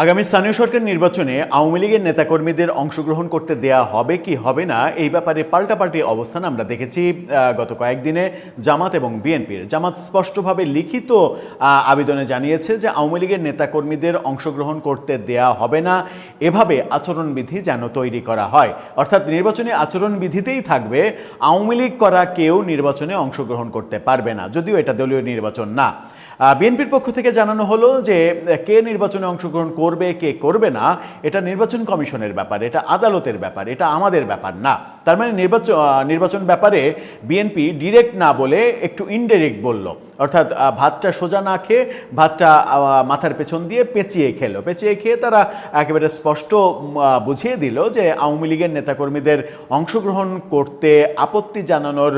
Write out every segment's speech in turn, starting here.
আগামী স্থানীয় সরকার নির্বাচনে আওয়ামী লীগের নেতাকর্মীদের অংশগ্রহণ করতে দেয়া হবে কি হবে না এই ব্যাপারে পাল্টাপাল্টি অবস্থান আমরা দেখেছি গত কয়েকদিনে জামাত এবং বিএনপির। জামাত স্পষ্টভাবে লিখিত আবেদনে জানিয়েছে যে আওয়ামী লীগের নেতাকর্মীদের অংশগ্রহণ করতে দেয়া হবে না, এভাবে আচরণবিধি যেন তৈরি করা হয়। অর্থাৎ নির্বাচনী আচরণবিধিতেই থাকবে আওয়ামী লীগ করা কেউ নির্বাচনে অংশগ্রহণ করতে পারবে না, যদিও এটা দলীয় নির্বাচন না। বিএনপির পক্ষ থেকে জানানো হলো যে কে নির্বাচনে অংশগ্রহণ করবে কে করবে না এটা নির্বাচন কমিশনের ব্যাপার, এটা আদালতের ব্যাপার, এটা আমাদের ব্যাপার না। তার মানে নির্বাচন ব্যাপারে বিএনপি ডিরেক্ট না বলে একটু ইনডাইরেক্ট বলল, অর্থাৎ ভাতটা সোজা না খেয়ে ভাতটা মাথার পেছন দিয়ে পেঁচিয়ে খেলো। পেঁচিয়ে খেয়ে তারা একেবারে স্পষ্ট বুঝিয়ে দিল যে আওয়ামী লীগের নেতাকর্মীদের অংশগ্রহণ করতে আপত্তি জানানোর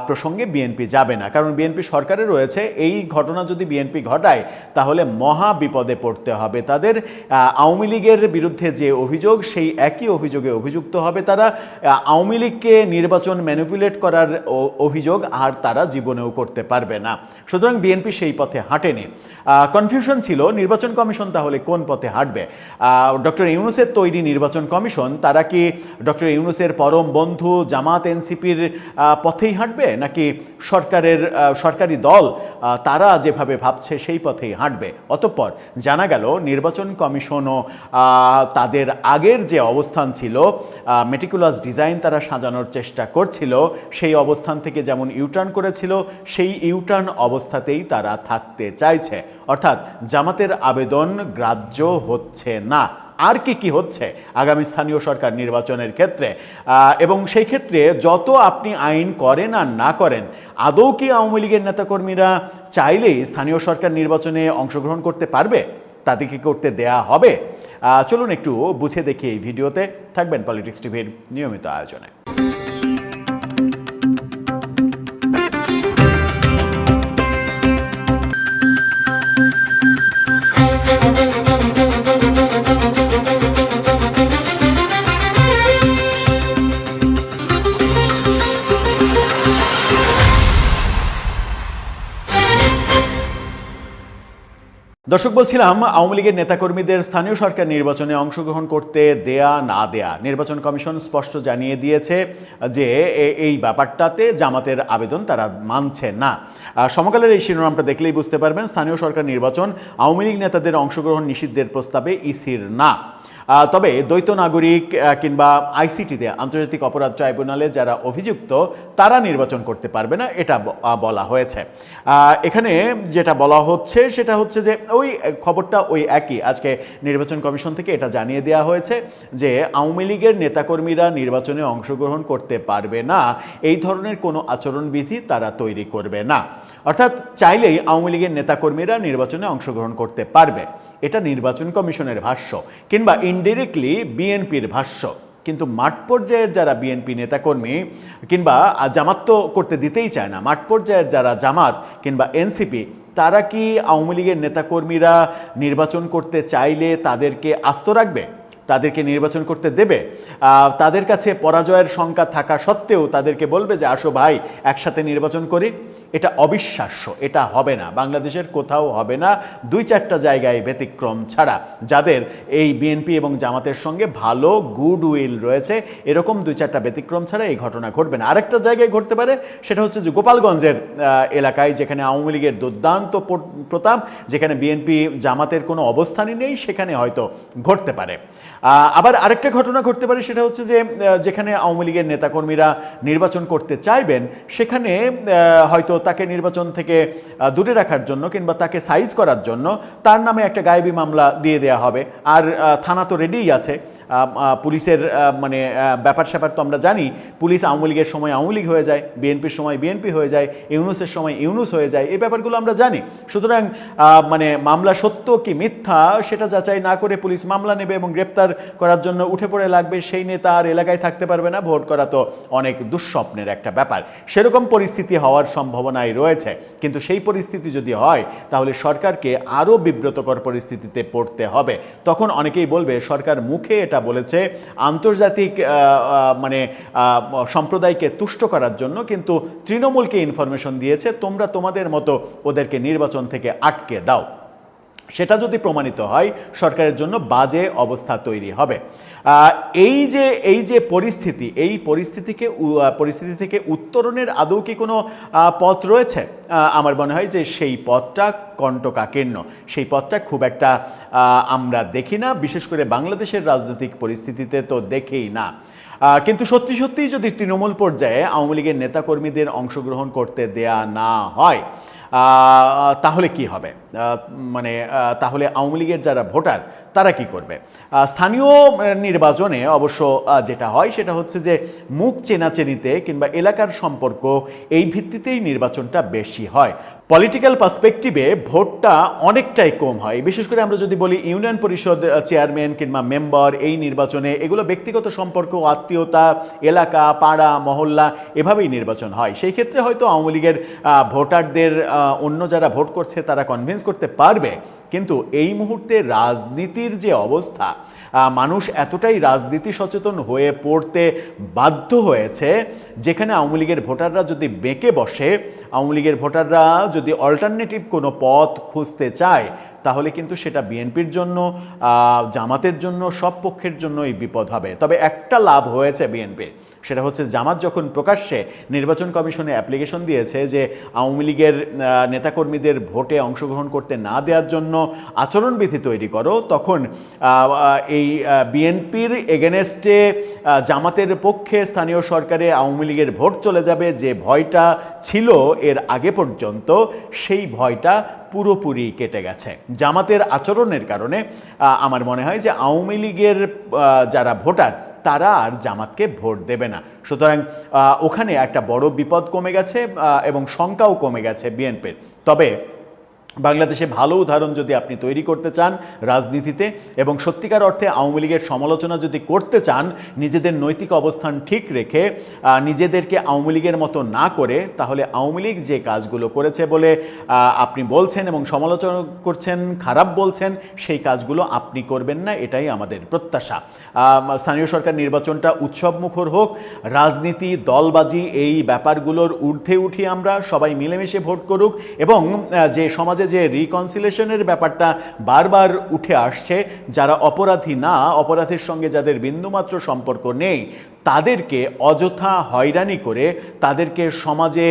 প্রসঙ্গে বিএনপি যাবে না, কারণ বিএনপি সরকারে রয়েছে। এই ঘটনা যদি বিএনপি ঘটায় তাহলে মহা বিপদে পড়তে হবে তাদের। আওয়ামী লীগের বিরুদ্ধে যে অভিযোগ সেই একই অভিযোগে অভিযুক্ত হবে তারা। আওয়ামী লীগকে নির্বাচন ম্যানিপুলেট করার অভিযোগ আর তারা জীবনেও করতে পারবে না। সুতরাং বিএনপি সেই পথে হাঁটেনি। কনফিউশন ছিল নির্বাচন কমিশন তাহলে কোন পথে হাঁটবে। ডক্টর ইউনূসের তৈরি নির্বাচন কমিশন তারা কি ডক্টর ইউনূসের পরম বন্ধু জামাত এনসিপির পথেই হাঁটবে, নাকি সরকারি দল তারা যেভাবে ভাবছে সেই পথেই হাঁটবে? অতঃপর জানা গেল নির্বাচন কমিশনও তাদের আগের যে অবস্থান ছিল, মেটিকুলাস ডিজাইন তারা সাজানোর চেষ্টা করছিল, সেই অবস্থান থেকে যেমন ইউটার্ন করেছিল সেই ইউটার্ন অবস্থাতেই তারা থাকতে চাইছে। অর্থাৎ জামাতের আবেদন গ্রাহ্য হচ্ছে না। আর কি হচ্ছে আগামী স্থানীয় সরকার নির্বাচনের ক্ষেত্রে, এবং সেই ক্ষেত্রে যত আপনি আইন করেন আর না করেন, আদৌ কি আওয়ামী লীগের নেতাকর্মীরা চাইলেই স্থানীয় সরকার নির্বাচনে অংশগ্রহণ করতে পারবে? তাদেরকে করতে দেয়া হবে? চলুন একটু বুঝে দেখি এই ভিডিওতে। থাকবেন পলিটিক্স টিভির নিয়মিত আয়োজনে। দর্শক, বলছিলাম আওয়ামী লীগের নেতাকর্মীদের স্থানীয় সরকার নির্বাচনে অংশগ্রহণ করতে দেয়া না দেয়া নির্বাচন কমিশন স্পষ্ট জানিয়ে দিয়েছে যে এই ব্যাপারটাতে জামাতের আবেদন তারা মানছে না। সমকালের এই শিরোনামটা দেখলেই বুঝতে পারবেন স্থানীয় সরকার নির্বাচন আওয়ামী লীগ নেতাদের অংশগ্রহণ নিষিদ্ধের প্রস্তাবে ইসির না। তবে দ্বৈত নাগরিক কিংবা আইসিটিতে আন্তর্জাতিক অপরাধ ট্রাইব্যুনালে যারা অভিযুক্ত তারা নির্বাচন করতে পারবে না, এটা বলা হয়েছে। এখানে যেটা বলা হচ্ছে সেটা হচ্ছে যে ওই খবরটা ওই একই। আজকে নির্বাচন কমিশন থেকে এটা জানিয়ে দেওয়া হয়েছে যে আওয়ামী লীগের নেতাকর্মীরা নির্বাচনে অংশগ্রহণ করতে পারবে না, এই ধরনের কোনো আচরণবিধি তারা তৈরি করবে না। অর্থাৎ চাইলেই আওয়ামী লীগের নেতাকর্মীরা নির্বাচনে অংশগ্রহণ করতে পারবে, এটা নির্বাচন কমিশনের ভাষ্য, কিংবা ইনডিরেক্টলি বিএনপির ভাষ্য। কিন্তু মাঠ পর্যায়ের যারা বিএনপি নেতাকর্মী কিংবা জামাত তো করতে দিতেই চায় না, মাঠ পর্যায়ের যারা জামাত কিংবা এনসিপি তারা কি আওয়ামী লীগের নেতাকর্মীরা নির্বাচন করতে চাইলে তাদেরকে আস্ত রাখবে, তাদেরকে নির্বাচন করতে দেবে? তাদের কাছে পরাজয়ের শঙ্কা থাকা সত্ত্বেও তাদেরকে বলবে যে আসো ভাই একসাথে নির্বাচন করি? এটা অবিশ্বাস্য, এটা হবে না, বাংলাদেশের কোথাও হবে না, 2-4টা জায়গায় ব্যতিক্রম ছাড়া। যাদের এই বিএনপি এবং জামাতের সঙ্গে ভালো গুডউইল রয়েছে, এরকম 2-4টা ব্যতিক্রম ছাড়া এই ঘটনা ঘটবে না। আরেকটা জায়গায় ঘটতে পারে, সেটা হচ্ছে যে গোপালগঞ্জের এলাকায়, যেখানে আওয়ামী লীগের দুর্দান্ত প্রতাপ, যেখানে বিএনপি জামাতের কোনো অবস্থানই নেই, সেখানে হয়তো ঘটতে পারে। আবার আরেকটা ঘটনা ঘটতে পারে, সেটা হচ্ছে যে যেখানে আওয়ামী লীগের নেতাকর্মীরা নির্বাচন করতে চাইবেন সেখানে হয়তো তাকে নির্বাচন থেকে দূরে রাখার জন্য কিংবা তাকে সাইজ করার জন্য তার নামে একটা গায়েবী মামলা দিয়ে দেওয়া হবে। আর থানা তো রেডিই আছে, পুলিশের মানে ব্যাপার স্যাপার তো আমরা জানি। পুলিশ আওয়ামী লীগের সময় আওয়ামী লীগ হয়ে যায়, বিএনপির সময় বিএনপি হয়ে যায়, ইউনূসের সময় ইউনূস হয়ে যায়, এই ব্যাপারগুলো আমরা জানি। সুতরাং মানে মামলা সত্য কি মিথ্যা সেটা যাচাই না করে পুলিশ মামলা নেবে এবং গ্রেপ্তার করার জন্য উঠে পড়ে লাগবে। সেই নেতা আর এলাকায় থাকতে পারবে না, ভোট করা তো অনেক দুঃস্বপ্নের একটা ব্যাপার। সেরকম পরিস্থিতি হওয়ার সম্ভাবনাই রয়েছে। কিন্তু সেই পরিস্থিতি যদি হয় তাহলে সরকারকে আরও বিব্রতকর পরিস্থিতিতে পড়তে হবে। তখন অনেকেই বলবে সরকার মুখে এটা বলেছে আন্তর্জাতিক মানে সম্প্রদায়কে তুষ্ট করার জন্য, কিন্তু তৃণমূলকে ইনফরমেশন দিয়েছে তোমরা তোমাদের মতো ওদেরকে নির্বাচন থেকে আটকে দাও। সেটা যদি প্রমাণিত হয় সরকারের জন্য বাজে অবস্থা তৈরি হবে। এই যে পরিস্থিতি, এই পরিস্থিতি থেকে উত্তরণের আদৌ কি কোনো পথ রয়েছে? আমার মনে হয় যে সেই পথটা কণ্টকাকীর্ণ, সেই পথটা খুব একটা আমরা দেখি না, বিশেষ করে বাংলাদেশের রাজনৈতিক পরিস্থিতিতে তো দেখেই না। কিন্তু সত্যি সত্যিই যদি তৃণমূল পর্যায়ে আওয়ামী লীগের নেতাকর্মীদের অংশগ্রহণ করতে দেয়া না হয়, তাহলে কি হবে? তাহলে আওয়ামী লীগের যারা ভোটার তারা কি করবে? স্থানীয় নির্বাচনে অবশ্য যেটা হয় সেটা হচ্ছে যে মুখ চেনাচেনিতে কিংবা এলাকার সম্পর্ক, এই ভিত্তিতেই নির্বাচনটা বেশি হয়। পলিটিক্যাল পার্সপেক্টিভে ভোটটা অনেকটাই কম হয়। বিশেষ করে আমরা যদি বলি ইউনিয়ন পরিষদ চেয়ারম্যান কিংবা মেম্বার, এই নির্বাচনে এগুলো ব্যক্তিগত সম্পর্ক, আত্মীয়তা, এলাকা, পাড়া, মহল্লা, এভাবেই নির্বাচন হয়। সেই ক্ষেত্রে হয়তো আওয়ামী লীগের ভোটারদের অন্য যারা ভোট করছে তারা কনভিন্স করতে পারবে। কিন্তু এই মুহূর্তে রাজনীতির যে অবস্থা, মানুষ এতটাই রাজনীতি সচেতন হয়ে পড়তে বাধ্য হয়েছে, যেখানে আওয়ামী লীগের ভোটাররা যদি বেঁকে বসে, আওয়ামী লীগের ভোটাররা যদি অল্টারনেটিভ কোনো পথ খুঁজতে চায়, তাহলে কিন্তু সেটা বিএনপির জন্য, জামাতের জন্য, সব পক্ষের জন্যই বিপদ হবে। তবে একটা লাভ হয়েছে বিএনপির, সেটা হচ্ছে জামাত যখন প্রকাশ্যে নির্বাচন কমিশনে অ্যাপ্লিকেশন দিয়েছে যে আওয়ামী লীগের নেতাকর্মীদের ভোটে অংশগ্রহণ করতে না দেওয়ার জন্য আচরণবিধি তৈরি করো, তখন এই বিএনপির এগেনেস্টে জামাতের পক্ষে স্থানীয় সরকারে আওয়ামী লীগের ভোট চলে যাবে, যে ভয়টা ছিল এর আগে পর্যন্ত, সেই ভয়টা পুরোপুরি কেটে গেছে জামাতের আচরণের কারণে। আমার মনে হয় যে আওয়ামী লীগের যারা ভোটার তারা আর জামাতকে ভোট দেবে না। সুতরাং ওখানে একটা বড় বিপদ কমে গেছে এবং শঙ্কাও কমে গেছে বিএনপির। তবে বাংলাদেশে ভালো উদাহরণ যদি আপনি তৈরি করতে চান রাজনীতিতে, এবং সত্যিকার অর্থে আওয়ামী লীগের সমালোচনা যদি করতে চান, নিজেদের নৈতিক অবস্থান ঠিক রেখে, নিজেদেরকে আওয়ামী লীগের মতো না করে, তাহলে আওয়ামী লীগ যে কাজগুলো করেছে বলে আপনি বলছেন এবং সমালোচনা করছেন, খারাপ বলছেন, সেই কাজগুলো আপনি করবেন না, এটাই আমাদের প্রত্যাশা। স্থানীয় সরকার নির্বাচনটা উৎসবমুখর হোক, রাজনীতি, দলবাজি, এই ব্যাপারগুলোর ঊর্ধ্বে উঠি আমরা, সবাই মিলেমিশে ভোট করুক, এবং যে সমাজে যে রিকনসিলেশনের ব্যাপারটা বারবার উঠে আসছে, যারা অপরাধী না, অপরাধের সঙ্গে যাদের বিন্দুমাত্র সম্পর্ক নেই, তাদেরকে অযথা হয়রানি করে, তাদেরকে সমাজে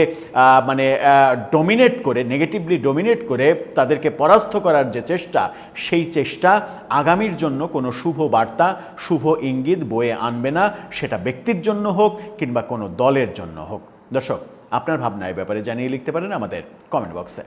ডমিনেট করে, নেগেটিভলি ডমিনেট করে তাদেরকে পরাস্ত করার যে চেষ্টা, সেই চেষ্টা আগামীর জন্য কোনো শুভ বার্তা, শুভ ইঙ্গিত বয়ে আনবে না, সেটা ব্যক্তির জন্য হোক কিংবা কোনো দলের জন্য হোক। দর্শক, আপনার ভাবনা এই ব্যাপারে জানিয়ে লিখতে পারেন আমাদের কমেন্ট বক্সে।